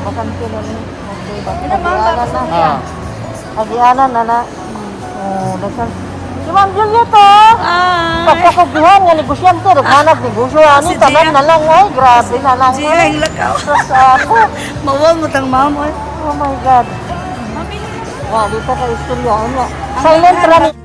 Bakante na ni. Okay, bakante na. Agianan na na. Dasan. Si Ma'am Julieta. Pagkakagihan nga negosyante, naghanap negosyo ani tanan na lang ay grabe na lang. Ay, lakaw. Mawal mo tang ma'am. Oh my God. Wah, dito ka istorya niya. Silent running.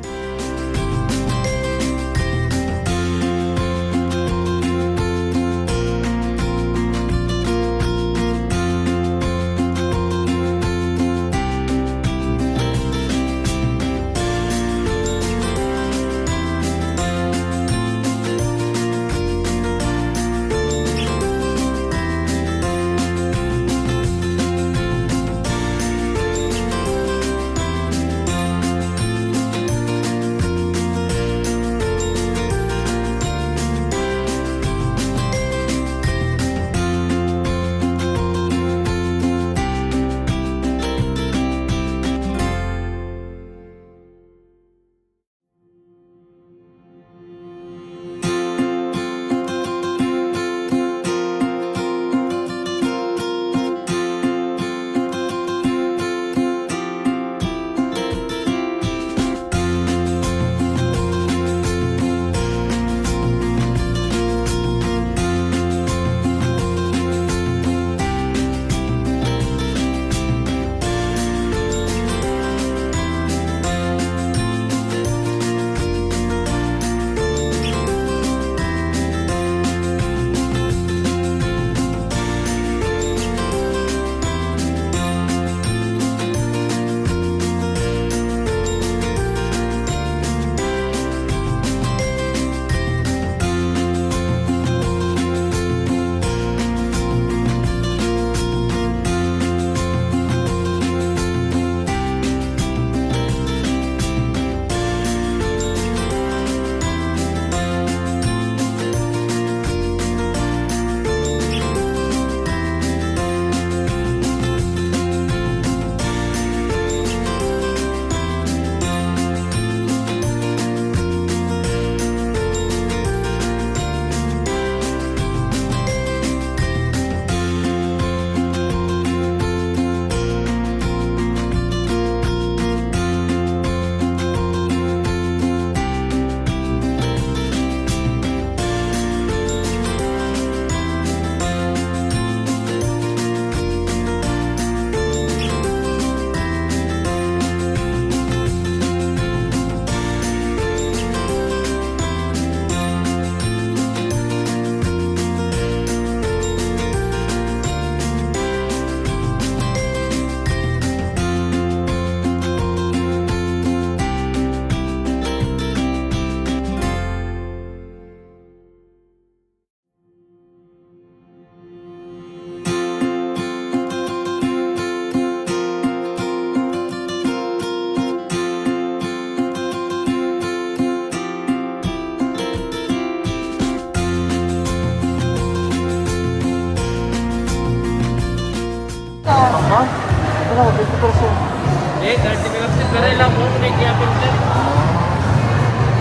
Ano, 50%. Eh, 30 megapixel pero ilang mo may diapixel.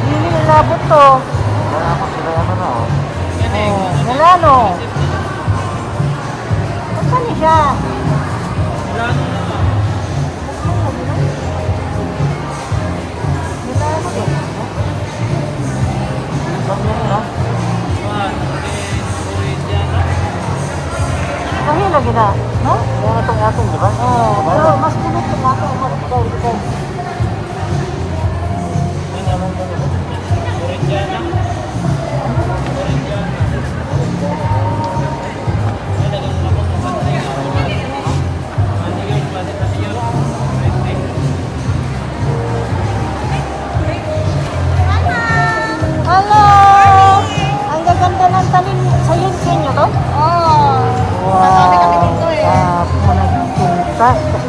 Hindi nilabot to. Wala ako sila naman na oh. Milano. Saan niya siya? Milano na. Milano eh. Saan niya na? Kahit lagi na, no? Yung atong-atong, di ba? Oo. Pero mas pinit yung atong. Ikaw.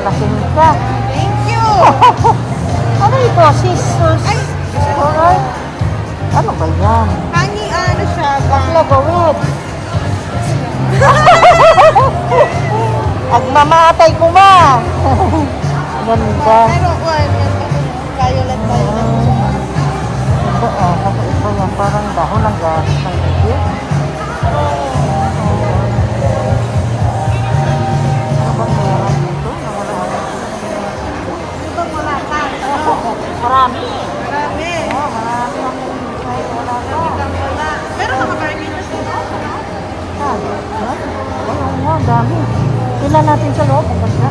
lasing ka. Thank you. Ano ito? Scissors? Ay, Alright. Ano ba yan? honey, ano siya? Bakla gawin. Agmamatay ko ma. Ganda. Pero, violet. Ito, kakaiba yan. Parang dahon ng garis ng ibig. Ano bang meron dito? Ibang wala ka. Marami. Marami. Marami ang kahit wala ka. Ibang wala. Meron ka Carnitas dito? Oo nga, dami. Tingnan natin sa loob. Ang ganda.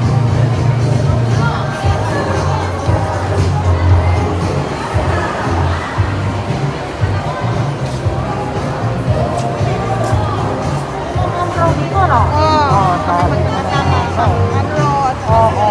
Ang tawag dito, no? Oo, sabi. Ano? Oo.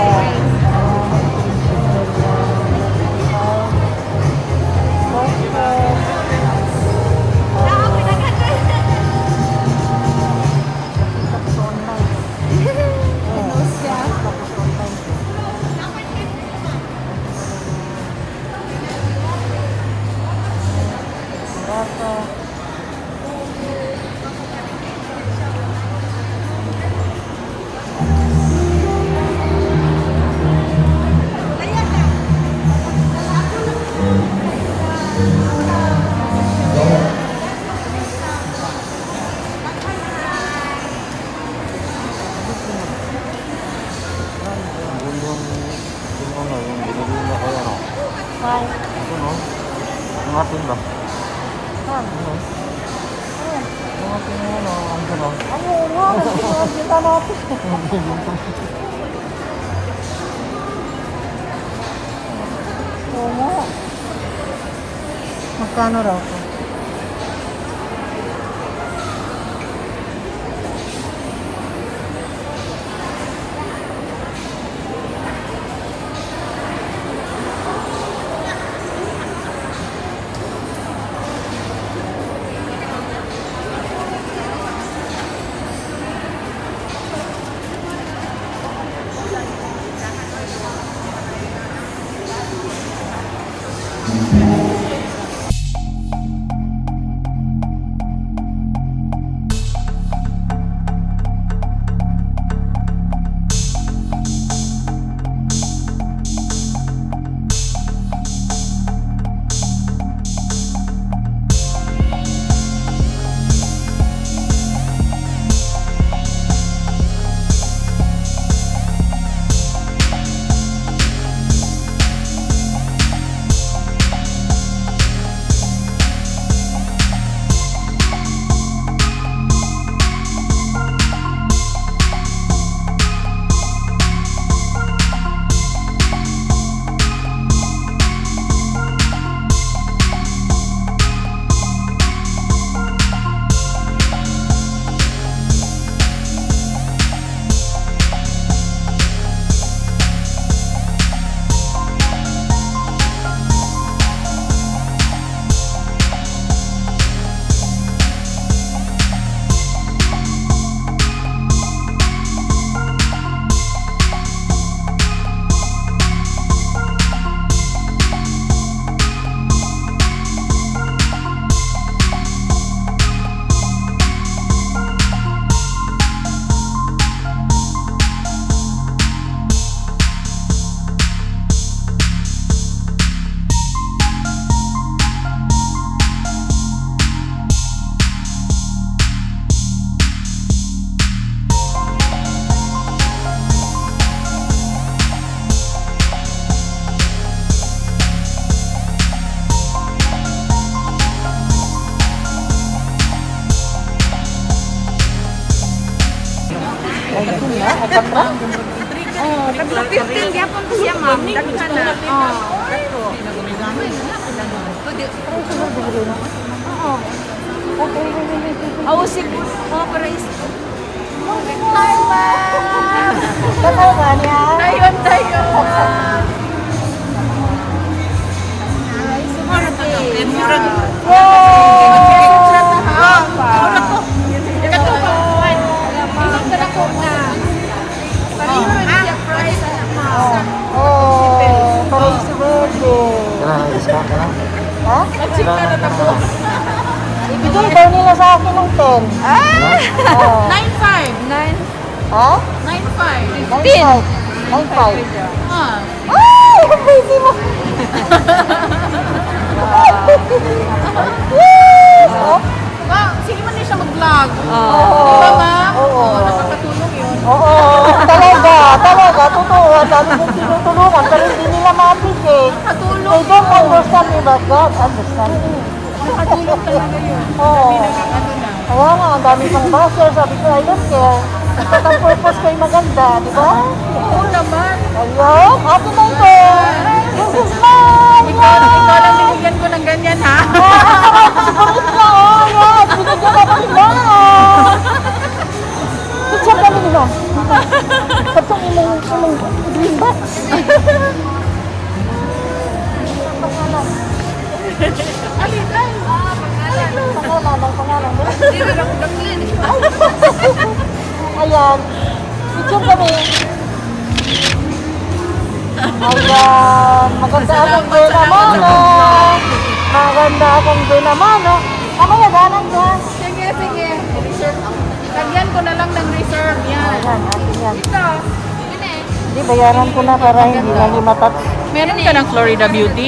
Hi. Ang atin ba? Saan? Ang atin ano, ang gano'n. Ano nga? Kita natin. Oo nga. Magkano raw to? Tatlo 15 gyapon ko siya, ma'am. Daghan na. Tatlo. Oo. Ausik. Para is. Hi, ma'am. Tatay ba niya? Dayon. Ay, sumunod to. Murag. Ha? Nagchika na tabo. Ibigay daw nila sa akin ng 10. Oh. 9.5. Ha? 9.5. 9.5. 9.5. Ah. Ay! Ang baby mo! Yes! Oh? Sige man din siya mag-vlog. Oo. Diba, ma'am? Oo. Nakakatulong yun. Oo, talaga, totoo. Ang dami kong tinutulungan, pero hindi nila ma-appreciate. Nakatulong They don't understand me, but God understand me. Nakatulong talaga yun. Oo. Ano na. Kaya nga, ang dami kong basher, sabi ko, I don't care. At ang purpose ko ay maganda, di ba? Oo naman. Ayun, akin na ito. This is mine! Ikaw lang binigyan ko ng ganyan, ha? Kulit na, oh, yes! Binigyan ako nila! Picture kami nila. Katong imong green box. Alitan. Pangalan. Hindi rin ako daklin. Ayan. Picture kami. Ayan. Maganda akong Benamano. Maganda akong Benamano. Mamaya, danan dyan. Sige. Reserve. Lagyan ko na lang ng reserve. Yan. Ayan, atin yan. Ito. Hindi, bayaran ko na para hindi na limatat. Meron ka ng Florida Beauty?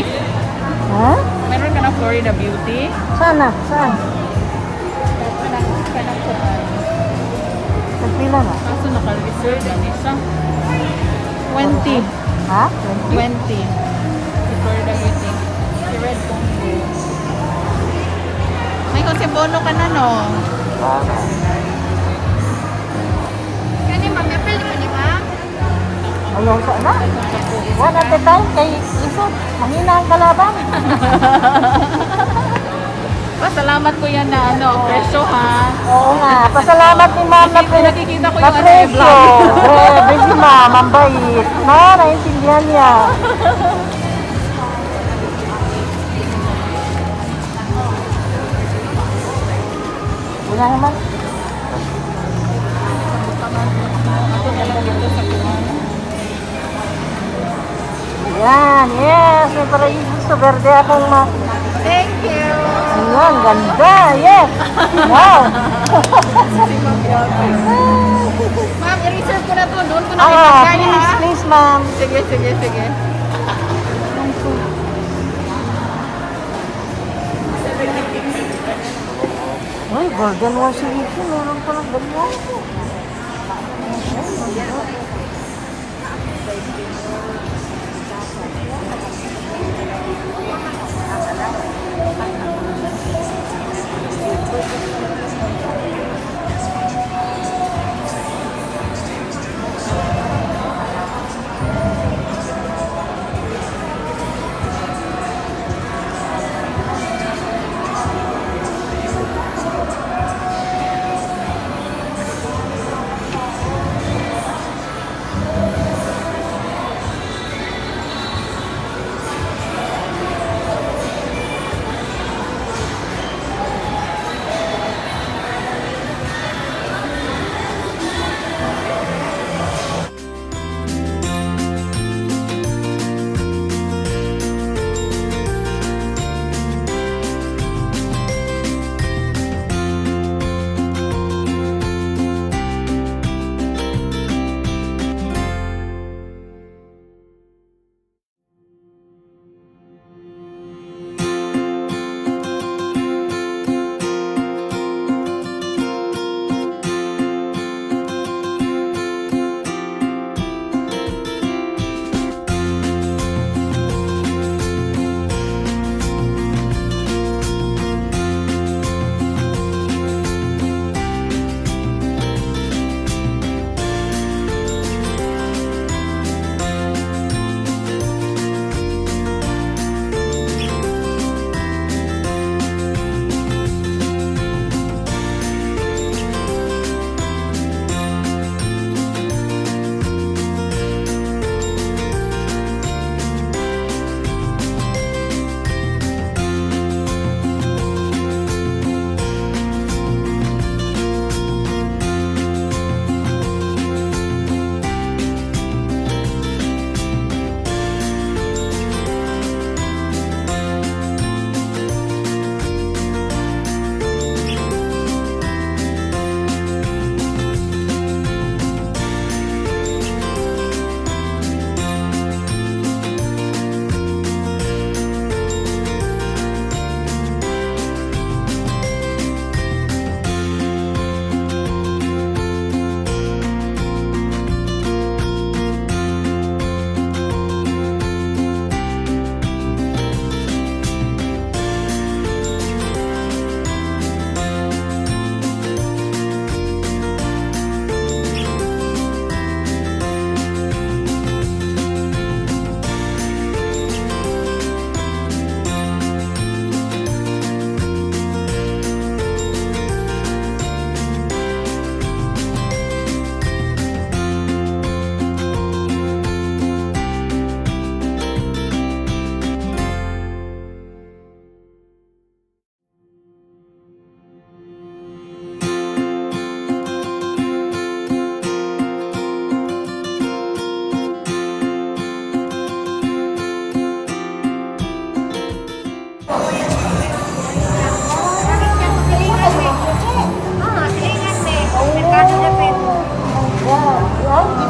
Ha? Meron ka ng Florida Beauty? Sana? Saan? Kanang kuhan. Nagpila na. Kaso naka-reserve yan isa. 20. Ha? 20. Si Florida Beauty. Si Red Combo. May kasi bono ka na, no? Kani mag-apel ka ni ma'am? Ayaw sana. One at a time kay Isot. Mahina ang kalaban. Salamat ko yan na presyo, ha? Oo nga. Pasalamat ni ma'am na Nakikita ko yung presyo. Grabe si ma'am. Ang bait. Naintindihan niya. Wala naman. Yan, yes. May paraiso verde akong Thank you! Ayan, ganda. Yes. Wow. Ma'am, i-reserve ko na to. Doon ko na Ah, ilagay, ha? please, ma'am. Sige. Uy, golden washing machine. Meron pa ng ganyan.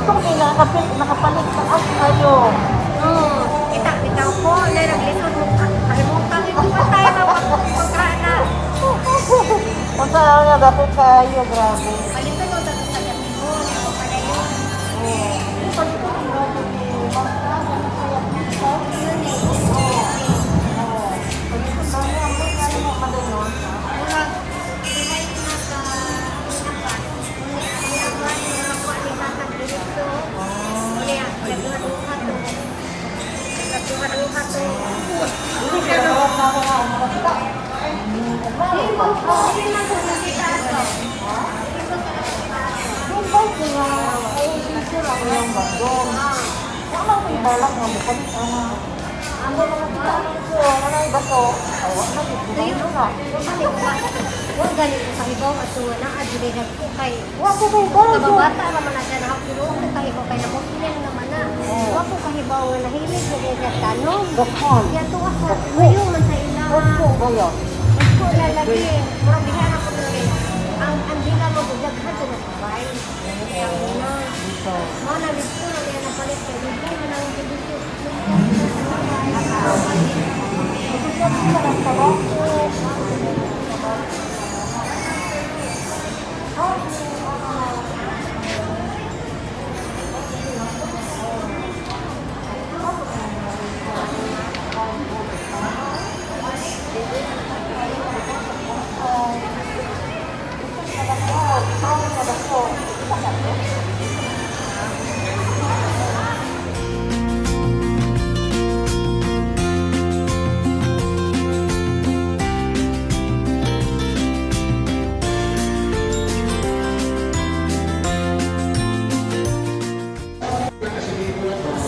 gusto ko may nakapalit sa as kayo. Oo. Kita ko, na naglisod mo. Kalimutan ito pa tayo magkana. Kung saan nga dapat kayo, grabe. Palitan mo dito sa gabi mo. Ako pala yun. Oo. Pwede ko ang grabe ni Basta, ano kaya pizza? Yun eh. Oo. Pwede ko kami, ang may kaya mo madayon. Murag, iba yung pinaka, ginagawa niya mga kuha ni Tatang Dirito. Kaya, nagduha-duha to. Nagduha-duha to. Hindi siya dapat na ako nga umakasta. Hindi mo to nakita to. Yung bike niya, ay siya lang yung bagong. Wala may balak nga bukalit ang ano mga pitanin ko, ano yung bato. Ay, wala na, dito na. Huwag ganito sa hibaw at tunga na adilay ko kay Wala ko may bago. kababata naman na siya nakapulong ko kahibaw kay nakusiyan naman na. Huwag ko kahibaw na nahilig na kaya tanong. Bakon. Yan tuwa sa kuyo man sa ila. Opo ba yan? Ko lalagi. Murang bihan ako tuloy. Ang dila mo bugaghan sa nakabay. Ang una. Dito. Mga nalito na niya napalit kay Bigay mo nang bibigyo. Gusto ko lang tabako.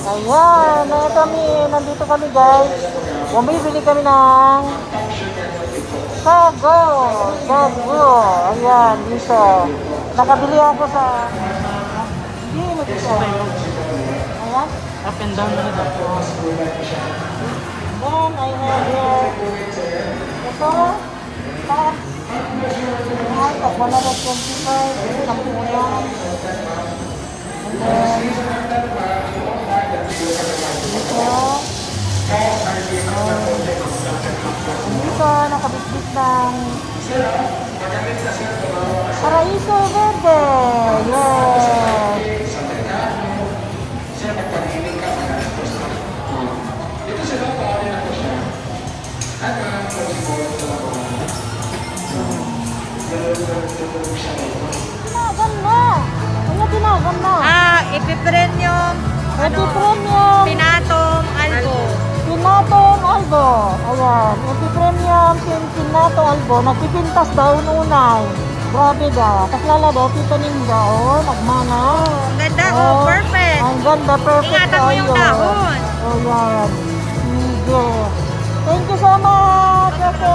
Ayan, nandito kami guys. Bumibili kami ng sago. Ayan, dito. Nakabili ako sa... Hindi mo dito. Ayan. Up and down na daw. Then, I have here. Ito. Ayan, tag 125. Sampunan. And then, dito, nakabitbit ng Paraiso Verde. Yes. Tinagan na. Kaya tinagan na. Ipipremium. Ito premium. Pinatong albo. Pinatong albo. Ayan. Ito premium. Pinatong albo. Nagpipintas daw unay. Grabe daw. Kaslala daw. Titanim daw. Nagmana. Ang ganda, Oh, perfect. Ang ganda. Perfect. Ingatan mo yung tayo. dahon. Oh, yan. Sige. Thank you so much. Okay.